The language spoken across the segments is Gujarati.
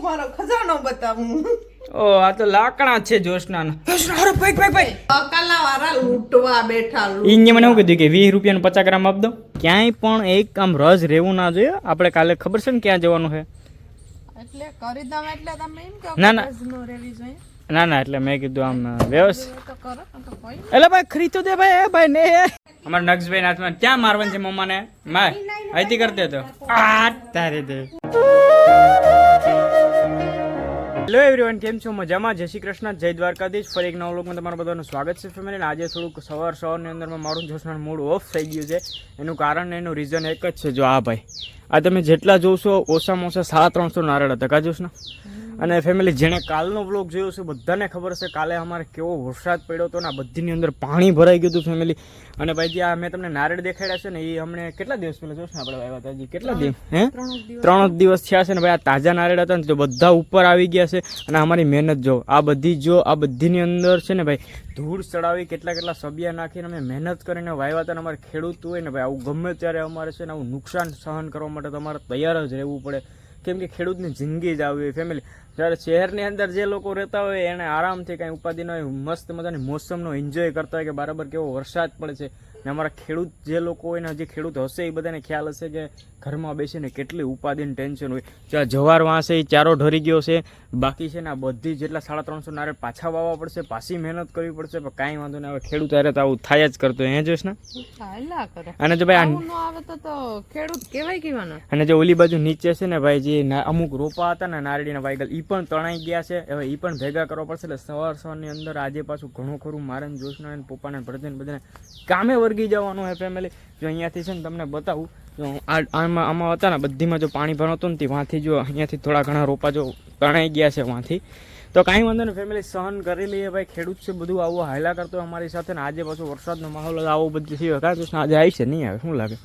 મારો ખજાનો બતાવું. ઓ આ તો લાકડા છે જોશના. અરે ભાઈ અકાલા વાળા લૂંટવા બેઠા. ઈને મને એવું કીધું કે 20 રૂપિયાનું 50 ગ્રામ આપ દો. ક્યાંય પણ એક આમ રસ રહેવું ના જોઈએ. આપણે કાલે ખબર છે ને ક્યાં જવાનું છે? એટલે કરી દમ એટલે તમે એમ કે ના, ના. રસનો રેવી જોઈએ ના એટલે મેં કીધું આમ વ્યવસ્થિત. તો કરો તો કોઈ એટલે ભાઈ ખરી તો દે ભાઈ. એ ભાઈ ને અમારા નક્ષભાઈ હાથમાં ક્યાં મારવાનું છે મમ્માને? માર આઈતી કરતે તો આ તારે દે. હેલો એવરીવન, કેમ છો? મજામાં? જય શ્રી કૃષ્ણ, જય દ્વારકાધીશ. ફરી એક નવા વ્લોગમાં તમારું બધાનું સ્વાગત છે ફેમિલી. આજે થોડુંક સવારની અંદરમાં મારું જોશનું મૂડ ઓફ થઈ ગયું છે. એનું કારણ એનું રીઝન એક જ છે. જો આ ભાઈ આ તમે જેટલા જોશો ઓછામાં ઓછા 350 નારળ હતા કા જોશના. અને ફેમિલી જેણે કાલનો વ્લોગ જોયો છે બધાને ખબર છે કાલે અમારે કેવો વરસાદ પડ્યો હતો ને આ બધીની અંદર પાણી ભરાઈ ગયું હતું ફેમિલી. અને ભાઈ જે આ મેં તમને નારળ દેખાડ્યા છે ને એ હમણે કેટલા દિવસ પહેલા જોશો આપણે આવ્યા હતા હજી કેટલા દિવસ 3 દિવસ થયા છે ને ભાઈ. આ તાજા નારળ હતા ને તો બધા ઉપર આવી ગયા છે. અને અમારી મહેનત જો આ બધીની અંદર છે ને ભાઈ ધૂળ ચડાવી કેટલા સબિયા નાખીને અમે મહેનત કરીને વાવ્યા હતા. અમારે ખેડૂત હોય ને ભાઈ આવું ગમે ત્યારે અમારે છે ને આવું નુકસાન સહન કરવા માટે તમારે તૈયાર જ રહેવું પડે. કેમ કે ખેડૂતની જિંદગી જ આવી હોય ફેમિલી. જ્યારે શહેરની અંદર જે લોકો રહેતા હોય એને આરામથી કાંઈ ઉપાધિ ન હોય, મસ્ત મજાની મોસમનો એન્જોય કરતા હોય કે બરાબર કેવો વરસાદ પડે છે. ને અમારા ખેડૂત જે લોકો હોય ને હજી ખેડૂત હશે એ બધાને ખ્યાલ હશે કે ઘરમાં બેસીને કેટલી ઉપાધિની ટેન્શન હોય. જ્યાં જવાર વાંસે એ ચારો ઢરી ગયો છે. બાકી છે ને આ બધી જેટલા 350 નારળ પાછા વાવવા પડશે, પાછી મહેનત કરવી પડશે. પણ કાંઈ વાંધો નહીં, હવે ખેડૂત હારે તો આવું થાય જ કરતો હે જોશ ને. અને જો ભાઈ આવે તો ખેડૂત કહેવાય કેવાનો. અને જે ઓલી બાજુ નીચે છે ને ભાઈ જે અમુક રોપા હતા ને નારળીના વાયગલ એ પણ તણાઈ ગયા છે. હવે એ પણ ભેગા કરવા પડશે. એટલે સવારની અંદર આજે પાછું ઘણું ખરું મારે જોશના ને પપ્પાને ભરતીને બધાને કામે વર્ગી જવાનું હોય ફેમિલી. જો અહીંયાથી છે ને તમને બતાવું, જો આમાં હતા ને બધીમાં જો પાણી ભરાતું ને વાંથી જો અહીંયાથી થોડા ઘણા રોપા જો તણાઈ ગયા છે વાંથી. તો કાંઈ વાંધો નહીં ફેમિલી, સહન કરી લઈએ ભાઈ. ખેડૂત છે બધું આવું હાયલા કરતો અમારી સાથે ને આજે પાછું વરસાદનો માહોલ આવો બધું થયો કાં જોશ આજે આવી છે નહીં આવે શું લાગે?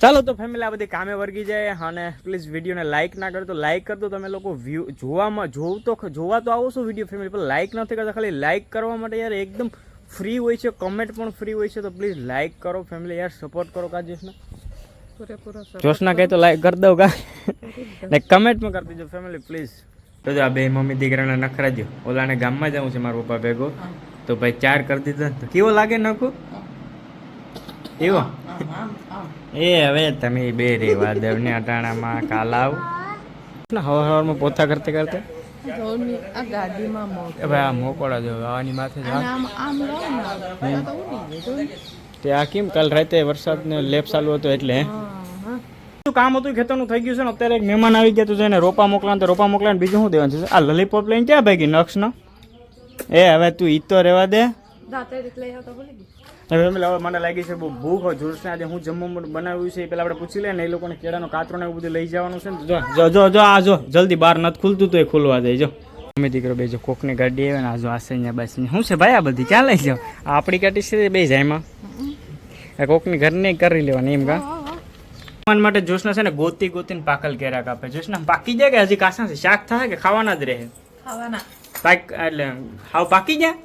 ચાલો તો ફેમિલી આ બધી કામે વર્ગી જાય. અને પ્લીઝ વિડીયોને લાઇક ના કરતો લાઇક કરતો. તમે લોકો જોવા તો આવો છો વિડીયો ફેમિલી, પણ લાઇક નથી કરતા. ખાલી લાઇક કરવા માટે યાર એકદમ ફ્રી હોય છે, કમેન્ટ પણ ફ્રી હોય છે. તો પ્લીઝ લાઇક કરો ફેમિલી, યાર સપોર્ટ કરો કા જોશના. જોશના કહે તો લાઇક કરી દો કા ને કમેન્ટ પણ કરી દેજો ફેમિલી પ્લીઝ. તો જો આ બે મમ્મી દીકરાને નખરા દો. ઓલાને ગામમાં જવું છે મારા પપ્પા ભેગો, તો ભાઈ 4 કરી દીધા. તો કેવો લાગે નખું એવો? એ હવે તમે બે રેવા દેવને અટાણામાં કાલ આવ હવામાં પોતા કરતે કરતે ભાઈ આ મોકોડા જો આની માથે તે આ કેમ કાલ રાતે વરસાદને લેપ ચાલુ હતો એટલે કામ હતું ખેતરનું થઈ ગયું છે ને. અત્યારે એક મહેમાન આવી ગયા તો એને રોપા મોકલાને તો રોપા મોકલાને બીજું શું દેવાનું છે? આ લલીપોપ લઈને ક્યાં ભાઈ ગઈ નક્ષનો? એ હવે તું ઈ તો રહેવા દે. હવે મને લાગી છે બહુ ભૂખ જોરશે. આજે હું જમવાનું બનાવ્યું છે એ પેલા આપણે પૂછી લે ને. એ લોકોને કેળાનો કાતરો ને એવું બધું લઈ જવાનું છે ને. જો આ જો જલ્દી બહાર નથી ખુલતું તો એ ખુલવા દે. જો અમે દીકરો બે જો કોકની ગાડી આવે ને આ જો આસૈયા બાસૈયા શું છે ભાઈ આ બધી ક્યાં લઈ જાઓ? આપણી ગાડી છે બે જાય એમાં કોકની ઘર નહીં કરી લેવાની એમ કા માટે. જોશના છે ને ગોતીને પાકલ કેરા કાપે. જોશના પાકી જાય કે હજી કાસા છે? શાક થાય કે ખાવાના જ રહે? ખાવાના પાક એટલે હાવ પાકી જાય.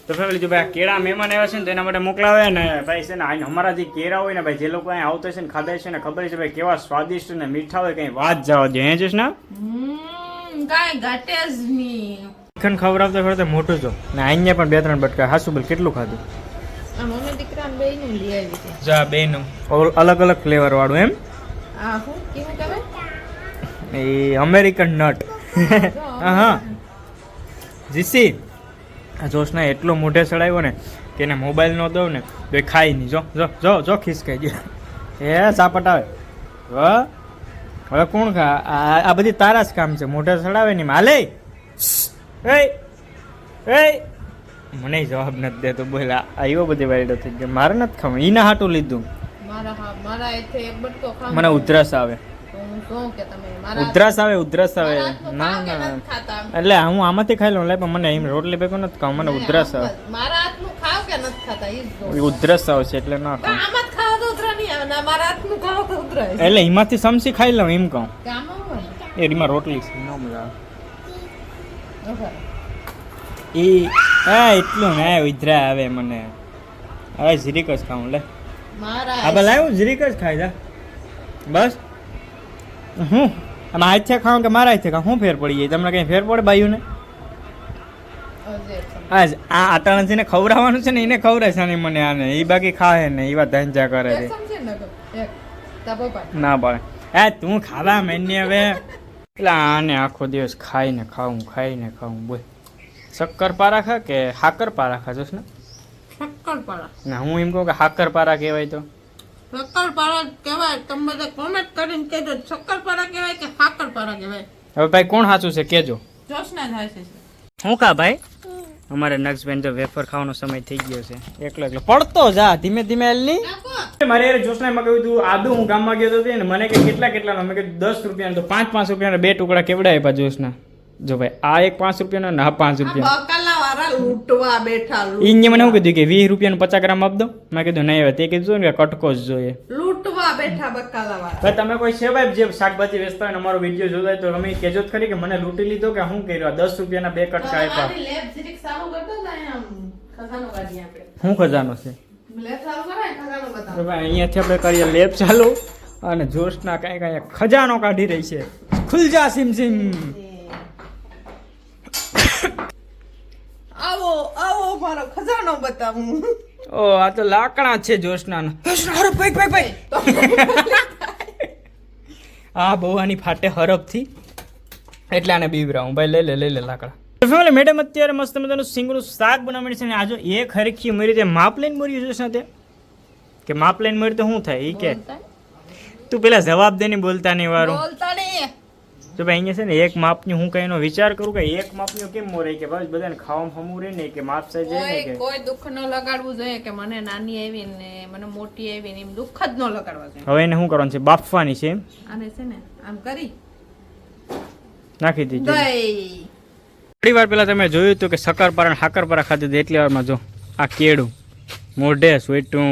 તો ફેમિલી જો ભાઈ કેળા મહેમાન આવ્યા છે ને તો એના માટે મોકલાવે ને ભાઈ છે ને અમારા જે કેળા હોય ને ભાઈ જે લોકો અહીંયા આવતા છે ને ખાધા છે ને ખબર છે ભાઈ કેવા સ્વાદિષ્ટ ને મીઠા હોય કઈ વાત જવા દે. હે જોશના કાંઈ ઘટે જ નહીં. ચિકન ખવડાવતા મોટું છો ને અહીંયા પણ 2-3 બટકા. હાસુ બોલ કેટલું ખાધું? મમ્મી દીકરા બેયનું લઈ આવી છે. જા બેયનું અલગ ફ્લેવર વાળું એમ. આ હું કેવું કહેવાય? એ અમેરિકન નટ. હા જીસી જોશના એટલો મોઢે ચડાવ્યો ને કે એને મોબાઈલ ન દઉં ને તો એ ખાઈ નહીં. જો ખિસકાઈ ગયો. એ સાપટ આવે હવે કોણ ખા? આ બધી તારા જ કામ છે. મોઢે ચડાવે નહીં હાલે. મને જવાબ નથી દેતો. બોલ આવ્યો બધી વાયડો થઈ ગયો. મારે નથી ખાવું. એના હાટું લીધું. મને ઉધરસ આવે. ઉધરસ આવે ના એટલે હું આમાંથી ખાઈ લઉં. પણ મને એમ રોટલી ભેગું નથી ખાવું. મને ઉધરસ આવે. ઉધરસ આવશે એટલે ના ખાવ. એટલે એમાંથી સમસી ખાઈ લઉં એમ કહું. એમાં રોટલી ન મજા આવે. એટલું ને ઉધરા આવે મને. હવે જીરીક જ ખાવું લે. હા ભલે હું જીરીક જ ખાઈ જા બસ. હું આમાં હાથે ખાવ કે મારા હાથે ખાવ શું ફેર પડી જાય તમને કઈ ફેર પડે બાયુને આજ આ આટાણા ને ખવડાવવાનું છે ને એને ખવડાવે છે ને મને આને એ બાકી ખાય ને એ વાત ધંજા કરે છે ના પડે એ તું ખાવા મેની હવે એટલે આને આખો દિવસ ખાઈને ખાવું બોલ શક્કરપારા ખા કે હાકરપારા ખા જોશ ને શક્કરપારા ના હું એમ કહું કે હાકરપારા કહેવાય તો શક્કરપારા કહેવાય. તમે બધા કોમેન્ટ કરીને કહેજો શક્કરપારા કહેવાય કે હાકરપારા કહેવાય. હવે ભાઈ કોણ સાચું છે કેજો. જોશના થાય છે. હું કા ભાઈ અમારે નક્ષબેન તો વેફર ખાવાનો સમય થઈ ગયો છે. એકલો પડતો જા ધીમે ધીમે એલની મારે યાર જોશનામાં કહ્યું તું આદુ હું ગામમાં ગયો હતો ને મને કે કેટલા મેં કીધું 10 રૂપિયા તો 5 રૂપિયાના 2 ટુકડા કેવડા આપ્યા જોશના. જો ભાઈ આ એક 5 રૂપિયાનો ને આ 5 રૂપિયા બકાલા વાળા લૂંટવા બેઠા. ઈને મને શું કીધું કે 20 રૂપિયાનું 50 ગ્રામ આપ દો. મેં કીધું નહીં હવે તે કીધું ને કે કટકો જ જોઈએ. લૂંટવા બેઠા બકાલા વાળા. ભાઈ તમે કોઈ છે ભાઈ જે શાકભાજી વેચતા હોય ને અમારો વિડીયો જોતા હોય તો તમે કહેજો જ ખરી કે મને લૂંટી લીધો કે શું કર્યું 10 રૂપિયાના 2 કટકા આપ્યા. લેબ જીરીક સારું કરતો ને આમ ખજાનો કાઢી આપણે. શું ખજાનો છે લેબ સારું કરે ખજાનો બતાવો. ભાઈ અહીંયાથી આપણે કરીએ લેબ ચાલુ અને જોશના કઈ ખજાનો કાઢી રહી છે. ખુલ જા સિમ સિમ. આવો મારો ખજાનો બતાવું. ઓ આ તો લાકડા છે જોશના. હરપ ભાઈ આ બહુ આની ફાટે હરપથી એટલે આને બીવરાવું ભાઈ લઈ લે લાકડા. મેડમ અત્યારે મસ્ત મજાનું સિંગનું શાક બનાવવાની છે ને આજો એક હરખી મરી તે માપ લઈને મર્યું જોશના તે કે માપ લઈને મરી તો શું થાય ઈ કે તું પેલા જવાબ દે ને બોલતા નહીં વારું બોલતા નહીં. તો ભાઈ અહીંયા છે ને એક માપની હું કઈનો વિચાર કરું કે એક માપની કેમ મોરે કે ભાઈ બધાને ખાવામાં હમું રહે ને કે માપ સાઈઝ રહે ને કે કોઈ દુઃખ ન લગાડવું જોઈએ કે મને નાની આવી ને મને મોટી આવી ને એમ દુઃખ જ ન લગાડવા જોઈએ. હવે એને શું કરવાનું છે બાફવાની છે એમ આને છે ને આમ કરી નાખી દીધી. દહીં થોડી વાર પહેલા તમે જોયું હતું કે શક્કરપારા અને હાકરપારા ખાધી હતી એટલી વારમાં જો આ કેળું મોઢે સ્વીટું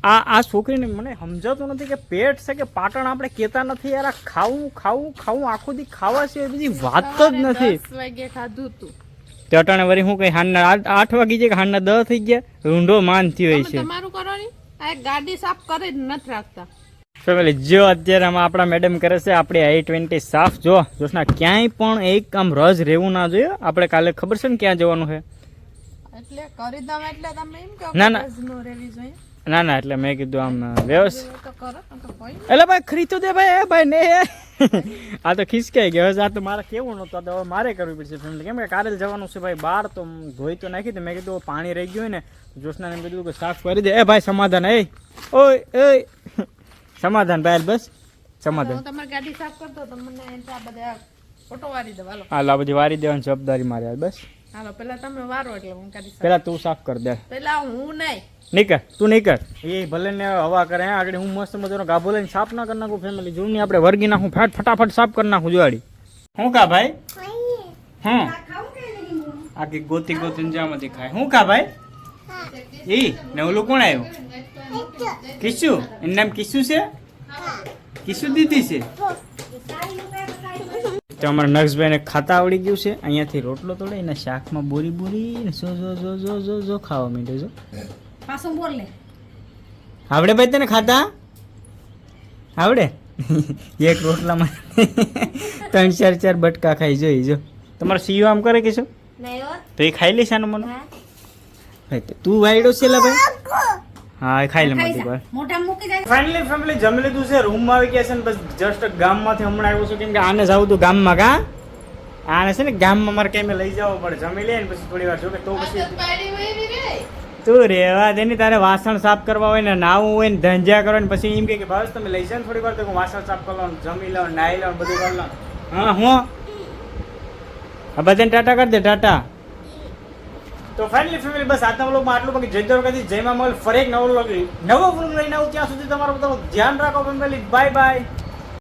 આ છોકરીને મને સમજાતું નથી કે પેટ છે કે પાટણ આપણે કહેતા નથી યાર. આ ખાવું આખો દી ખાવા છે એ બધી વાત જ નથી. 10 વાગે ખાધું તું તે અટાણે વળી હું કઈ હાંજના 8 વાગી જાય કે હાંજના 10 થઈ ગયા રૂંઢો માન થયો હોય છે. તમારું કરવાની આ એક ગાડી સાફ કરી જ નથી રાખતા. ફેમિલી જો અત્યારે આમાં આપણા મેડમ કરે છે આપણી i20 સાફ. જો જોશના ક્યાંય પણ એક આમ રજ રહેવું ના જોઈએ. આપણે કાલે ખબર છે ને ક્યાં જવાનું છે એટલે કરી દમ એટલે તમે એમ કહો ના નો રેવી જોઈએ. ના એટલે મેં કીધું આમ વ્યવસ્થિત તો કરો તો કોઈ એટલે ભાઈ ખરી તો દે ભાઈ ને આ તો ખિસકાઈ ગયો આ તો મારે કેવું નતું તો હવે મારે કરવી પડશે ફેમિલી કેમ કે કારેલ જવાનું છે ભાઈ બહાર તો ધોઈ તો નાખી દે. મેં કીધું પાણી રહી ગયું હોય ને જોશનાને એમ કીધું કે સાફ કરી દે. ભાઈ સમાધાન ઓય સમાધાન ભાઈ બસ સમાધાન. હું તમારી ગાડી સાફ કરતો તો મને આ બધા ફોટો વારી દો. હાલો આ બધી વારી દેવાની જવાબદારી મારે બસ. હાલો પેલા તમે વારો એટલે હું ગાડી સાફ. પેલા તું સાફ કર દે. પેલા હું નહીં નહીં કર તું નહીં કર એ ભલે ને હવા કરે આગળ હું મસ્ત મજાનો ગાભો લઈને સાફ ના કરી નાખું ફેમિલી જૂની આપણે વર્ગી નાખું ફટાફટ સાફ કરી નાખું જોવાડી. શું કા ભાઈ હા આખી ગોતી જામાંથી ખાય. શું કા ભાઈ એ ને ઓલું કોણ આવ્યું કિસ્સુ એનું નામ કિસ્સુ છે કિસ્સુ દીદી છે. તો અમારા નક્ષભાઈને ખાતા આવડી ગયું છે. અહીંયાથી રોટલો તોડે એના શાકમાં બોરી ને જો ખાવા માંડ્યો છો. પાછું બોલ લે આવડે ભાઈ તને ખાતા આવડે એક રોટલામાં 3-4 બટકા ખાઈ જોઈ જો. તમારો સીઓ આમ કરે કે શું તો એ ખાઈ લઈશ આનું મને ભાઈ તું વાયડો છે લા ભાઈ હા એ ખાઈ લે મોટી ભાઈ મોઢા મૂકી જાય. ફાઇનલી ફેમિલી જમી લીધું છે રૂમમાં આવી ગયા છે ને બસ જસ્ટ ગામમાંથી હમણાં આવ્યો છું કેમ કે આને જાવું તું ગામમાં કા આને છે ને ગામમાં મારે કઈ લઈ જવો પડે જમી લે ને પછી થોડી વાર જો કે તો પછી તું રેવા દે ને તારે વાસણ સાફ કરવા હોય ને નાવું હોય ને ધંજા કરો ને પછી એમ કે બસ તમે લઈ જાઓ ને થોડી વાર તો હું વાસણ સાફ કરી લઉં જમી લઉં નાહી લઉં બધું કરી લઉં. હા હું આ બધાને ટાટા કરી દે ટાટા. તો ફાઇનલી ફેમિલી બસ આજના વ્લોગમાં આટલું બાકી જય દ્વારકાધીશ જય માં મોલ ફરી એક નવો વ્લોગ લઈને આવું ત્યાં સુધી તમારું બધું ધ્યાન રાખો ફેમિલી. Bye bye.